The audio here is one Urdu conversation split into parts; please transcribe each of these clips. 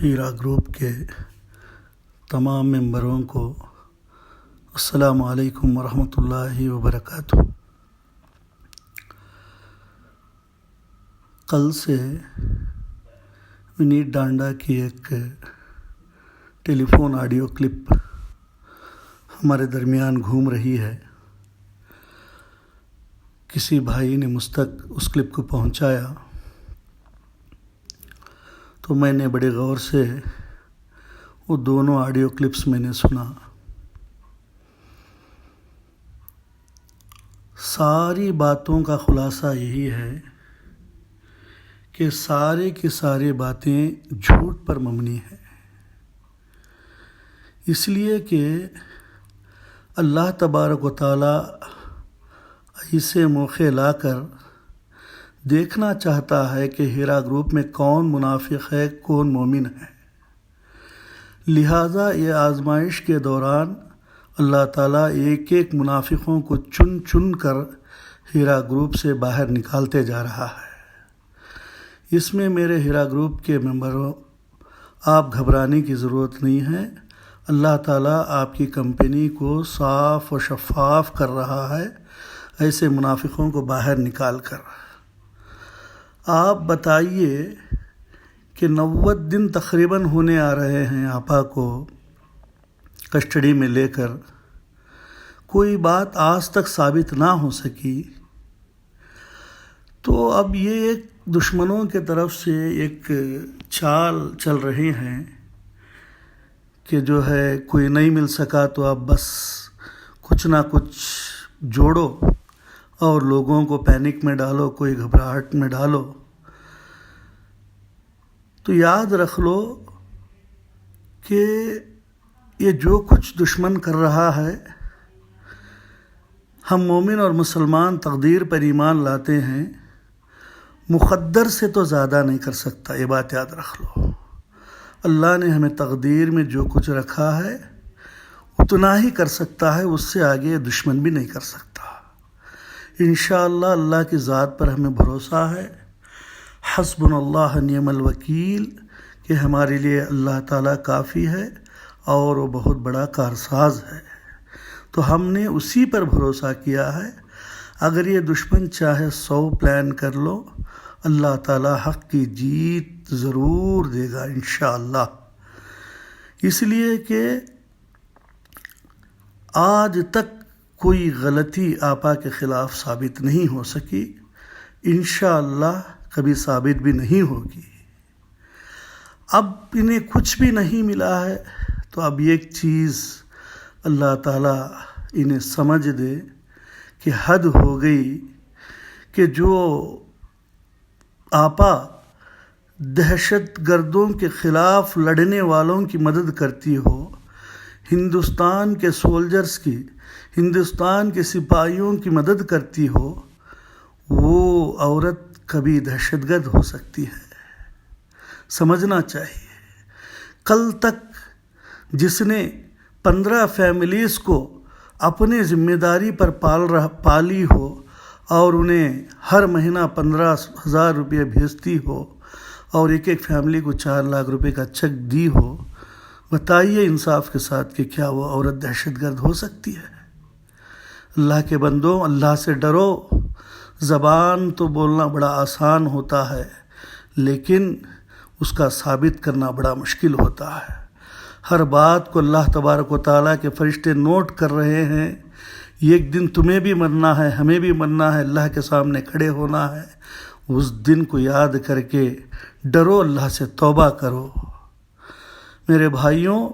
ہیرا گروپ کے تمام ممبروں کو السلام علیکم ورحمۃ اللہ وبرکاتہ۔ کل سے ونیت ڈانڈا کی ایک ٹیلی فون آڈیو کلپ ہمارے درمیان گھوم رہی ہے۔ کسی بھائی نے مجھ تک اس کلپ کو پہنچایا تو میں نے بڑے غور سے وہ دونوں آڈیو کلپس میں نے سنا۔ ساری باتوں کا خلاصہ یہی ہے کہ سارے کی ساری باتیں جھوٹ پر مبنی ہیں، اس لیے کہ اللہ تبارک و تعالی ایسے موقع لا کر دیکھنا چاہتا ہے کہ ہیرا گروپ میں کون منافق ہے، کون مومن ہے۔ لہٰذا یہ آزمائش کے دوران اللہ تعالیٰ ایک ایک منافقوں کو چن چن کر ہیرا گروپ سے باہر نکالتے جا رہا ہے۔ اس میں میرے ہیرا گروپ کے ممبروں، آپ گھبرانے کی ضرورت نہیں ہے۔ اللہ تعالیٰ آپ کی کمپنی کو صاف و شفاف کر رہا ہے، ایسے منافقوں کو باہر نکال کر۔ آپ بتائیے کہ 90 دن تقریباً ہونے آ رہے ہیں آپا کو کسٹڈی میں لے کر، کوئی بات آج تک ثابت نہ ہو سکی، تو اب یہ ایک دشمنوں کے طرف سے ایک چال چل رہی ہیں کہ جو ہے کوئی نہیں مل سکا تو اب بس کچھ نہ کچھ جوڑو اور لوگوں کو پینک میں ڈالو، کوئی گھبراہٹ میں ڈالو۔ تو یاد رکھ لو کہ یہ جو کچھ دشمن کر رہا ہے، ہم مومن اور مسلمان تقدیر پر ایمان لاتے ہیں، مقدر سے تو زیادہ نہیں کر سکتا، یہ بات یاد رکھ لو۔ اللہ نے ہمیں تقدیر میں جو کچھ رکھا ہے اتنا ہی کر سکتا ہے، اس سے آگے دشمن بھی نہیں کر سکتا۔ انشاءاللہ اللہ کی ذات پر ہمیں بھروسہ ہے، حسبنا اللہ نعم الوکیل، کہ ہمارے لیے اللہ تعالیٰ کافی ہے اور وہ بہت بڑا کارساز ہے۔ تو ہم نے اسی پر بھروسہ کیا ہے۔ اگر یہ دشمن چاہے 100 پلان کر لو، اللہ تعالیٰ حق کی جیت ضرور دے گا انشاءاللہ۔ اس لیے کہ آج تک کوئی غلطی آپا کے خلاف ثابت نہیں ہو سکی، انشاءاللہ کبھی ثابت بھی نہیں ہوگی۔ اب انہیں کچھ بھی نہیں ملا ہے تو اب ایک چیز اللہ تعالیٰ انہیں سمجھ دے کہ حد ہو گئی، کہ جو آپا دہشت گردوں کے خلاف لڑنے والوں کی مدد کرتی ہو، ہندوستان کے سولجرز کی، ہندوستان کے سپاہیوں کی مدد کرتی ہو، وہ عورت کبھی دہشت گرد ہو سکتی ہے، سمجھنا چاہیے۔ کل تک جس نے 15 فیملیز کو اپنے ذمہ داری پر پالی ہو اور انہیں ہر مہینہ 15,000 روپے بھیجتی ہو اور ایک ایک فیملی کو 4 لاکھ روپے کا چیک دی ہو، بتائیے انصاف کے ساتھ کہ کیا وہ عورت دہشت گرد ہو سکتی ہے؟ اللہ کے بندوں، اللہ سے ڈرو۔ زبان تو بولنا بڑا آسان ہوتا ہے، لیکن اس کا ثابت کرنا بڑا مشکل ہوتا ہے۔ ہر بات کو اللہ تبارک و تعالیٰ کے فرشتے نوٹ کر رہے ہیں۔ ایک دن تمہیں بھی مرنا ہے، ہمیں بھی مرنا ہے، اللہ کے سامنے کھڑے ہونا ہے۔ اس دن کو یاد کر کے ڈرو، اللہ سے توبہ کرو۔ میرے بھائیوں،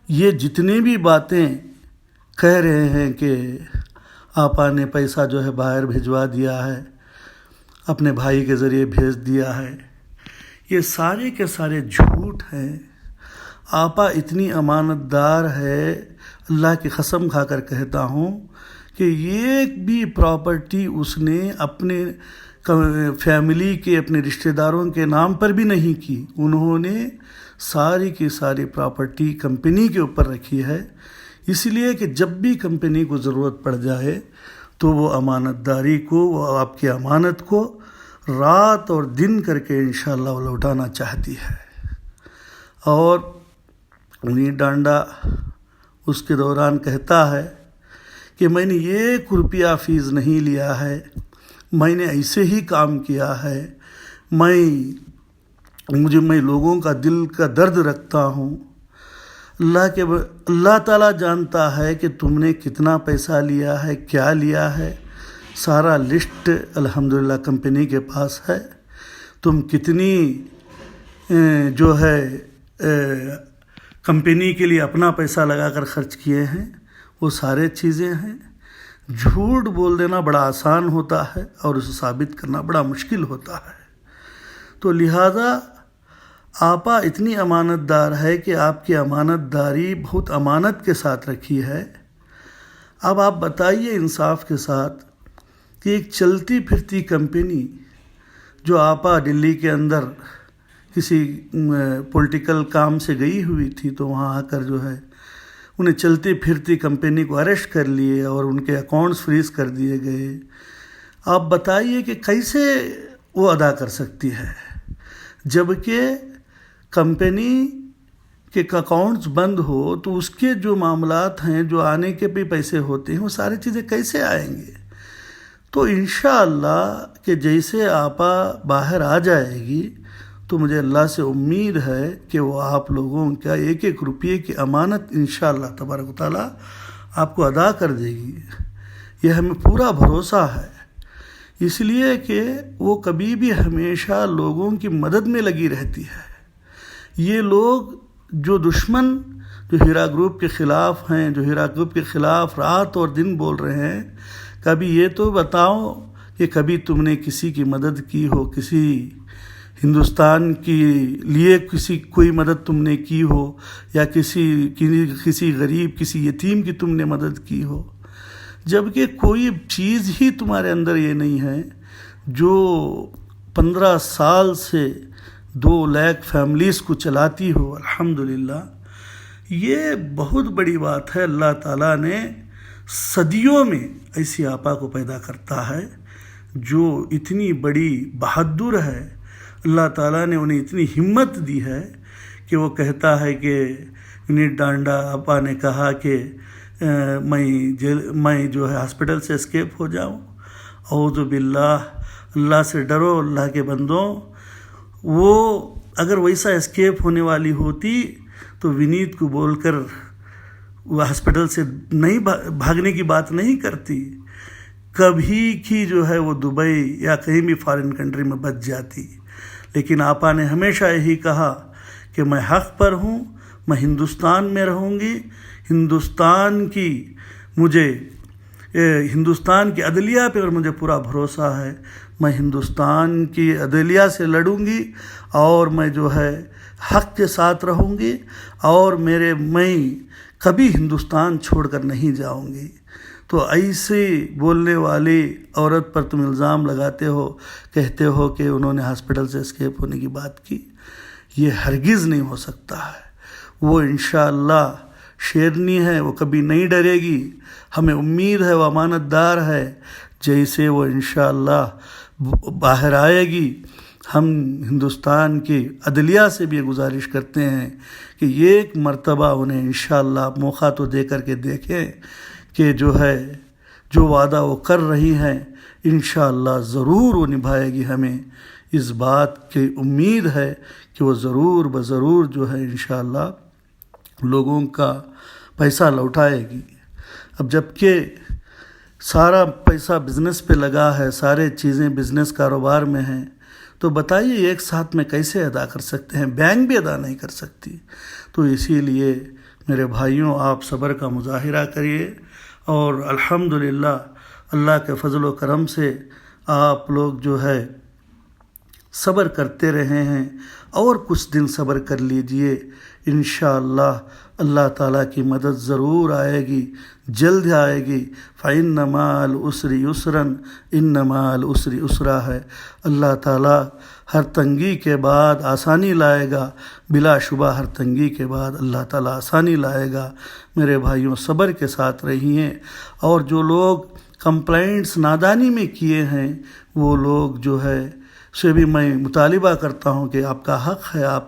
یہ جتنے بھی باتیں کہہ رہے ہیں کہ آپا نے پیسہ جو ہے باہر بھیجوا دیا ہے، اپنے بھائی کے ذریعے بھیج دیا ہے، یہ سارے کے سارے جھوٹ ہیں۔ آپا اتنی امانت دار ہے، اللہ کی قسم کھا کر کہتا ہوں کہ ایک بھی پراپرٹی اس نے اپنے فیملی کے، اپنے رشتہ داروں کے نام پر بھی نہیں کی۔ انہوں نے ساری کی ساری پراپرٹی کمپنی کے اوپر رکھی ہے، اس لیے کہ جب بھی کمپنی کو ضرورت پڑ جائے تو وہ امانت داری کو، وہ آپ کی امانت کو رات اور دن کر کے انشاءاللہ وہ لوٹانا چاہتی ہے۔ اور ونیت ڈانڈا اس کے دوران کہتا ہے کہ میں نے 1 روپیہ فیس نہیں لیا ہے، میں نے ایسے ہی کام کیا ہے، میں لوگوں کا دل کا درد رکھتا ہوں۔ اللہ تعالیٰ جانتا ہے کہ تم نے کتنا پیسہ لیا ہے، کیا لیا ہے، سارا لسٹ الحمدللہ کمپنی کے پاس ہے۔ تم کتنی جو ہے کمپنی کے لیے اپنا پیسہ لگا کر خرچ کیے ہیں، وہ سارے چیزیں ہیں۔ جھوٹ بول دینا بڑا آسان ہوتا ہے اور اسے ثابت کرنا بڑا مشکل ہوتا ہے۔ تو لہذا آپا اتنی امانت دار ہے کہ آپ کی امانت داری بہت امانت کے ساتھ رکھی ہے۔ اب آپ بتائیے انصاف کے ساتھ کہ ایک چلتی پھرتی کمپنی جو آپا دلی کے اندر کسی پولیٹیکل کام سے گئی ہوئی تھی، تو وہاں آ کر جو ہے انہیں چلتی پھرتی کمپنی کو اریسٹ کر لیے اور ان کے اکاؤنٹس فریز کر دیے گئے۔ آپ بتائیے کہ کیسے وہ ادا کر سکتی ہے، جبکہ کمپنی کے اکاؤنٹس بند ہو تو اس کے جو معاملات ہیں، جو آنے کے بھی پیسے ہوتے ہیں، وہ ساری چیزیں کیسے آئیں گے؟ تو انشاءاللہ کہ جیسے آپا باہر آ جائے گی تو مجھے اللہ سے امید ہے کہ وہ آپ لوگوں کا 1 روپیے کی امانت انشاءاللہ تبارک و تعالیٰ آپ کو ادا کر دے گی۔ یہ ہمیں پورا بھروسہ ہے، اس لیے کہ وہ کبھی بھی ہمیشہ لوگوں کی مدد میں لگی رہتی ہے۔ یہ لوگ جو دشمن جو ہیرا گروپ کے خلاف ہیں، جو ہیرا گروپ کے خلاف رات اور دن بول رہے ہیں، کبھی یہ تو بتاؤ کہ کبھی تم نے کسی کی مدد کی ہو، کسی ہندوستان کے لیے کوئی مدد تم نے کی ہو، یا کسی غریب، کسی یتیم کی تم نے مدد کی ہو، جبکہ کوئی چیز ہی تمہارے اندر یہ نہیں ہے۔ جو 15 سال سے 2 لاکھ فیملیز کو چلاتی ہو، الحمدللہ، یہ بہت بڑی بات ہے۔ اللہ تعالیٰ نے صدیوں میں ایسی آپا کو پیدا کرتا ہے جو اتنی بڑی بہادر ہے۔ اللہ تعالیٰ نے انہیں اتنی ہمت دی ہے کہ وہ کہتا ہے کہ ونیت ڈانڈا آپا نے کہا کہ میں جو ہے ہاسپٹل سے اسکیپ ہو جاؤں، اعوذ باللہ، اللہ سے ڈرو اللہ کے بندوں۔ وہ اگر ویسا اسکیپ ہونے والی ہوتی تو ونیت کو بول کر وہ ہاسپٹل سے نہیں بھاگنے کی بات نہیں کرتی، کبھی کی جو ہے وہ دبئی یا کہیں بھی فارن کنٹری میں بچ جاتی۔ لیکن آپا نے ہمیشہ یہی کہا کہ میں حق پر ہوں، میں ہندوستان میں رہوں گی، ہندوستان کی عدلیہ پہ مجھے پورا بھروسہ ہے، میں ہندوستان کی عدلیہ سے لڑوں گی اور میں جو ہے حق کے ساتھ رہوں گی، اور میں کبھی ہندوستان چھوڑ کر نہیں جاؤں گی۔ تو ایسے بولنے والی عورت پر تم الزام لگاتے ہو، کہتے ہو کہ انہوں نے ہاسپٹل سے اسکیپ ہونے کی بات کی، یہ ہرگز نہیں ہو سکتا ہے۔ وہ انشاءاللہ شیرنی ہے، وہ کبھی نہیں ڈرے گی، ہمیں امید ہے وہ امانت دار ہے۔ جیسے وہ انشاءاللہ باہر آئے گی، ہم ہندوستان کی عدلیہ سے بھی گزارش کرتے ہیں کہ ایک مرتبہ انہیں انشاءاللہ موقع تو دے کر کے دیکھیں کہ جو وعدہ وہ کر رہی ہیں انشاءاللہ ضرور وہ نبھائے گی۔ ہمیں اس بات کی امید ہے کہ وہ ضرور بضرور جو ہے انشاءاللہ لوگوں کا پیسہ لوٹائے گی۔ اب جب کہ سارا پیسہ بزنس پہ لگا ہے، سارے چیزیں بزنس کاروبار میں ہیں، تو بتائیے ایک ساتھ میں کیسے ادا کر سکتے ہیں؟ بینک بھی ادا نہیں کر سکتی۔ تو اسی لیے میرے بھائیوں، آپ صبر کا مظاہرہ کریے، اور الحمدللہ اللہ کے فضل و کرم سے آپ لوگ جو ہے صبر کرتے رہے ہیں، اور کچھ دن صبر کر لیجئے، انشاءاللہ اللہ تعالیٰ کی مدد ضرور آئے گی، جلد آئے گی۔ فَإِنَّ مَعَ الْعُسْرِ يُسْرًا إِنَّ مَعَ الْعُسْرِ يُسْرًا ہے۔ اللہ تعالیٰ ہر تنگی کے بعد آسانی لائے گا، بلا شبہ ہر تنگی کے بعد اللہ تعالیٰ آسانی لائے گا۔ میرے بھائیوں، صبر کے ساتھ رہیے، اور جو لوگ کمپلینٹس نادانی میں کیے ہیں، وہ لوگ جو ہے سے بھی میں مطالبہ کرتا ہوں کہ آپ کا حق ہے، آپ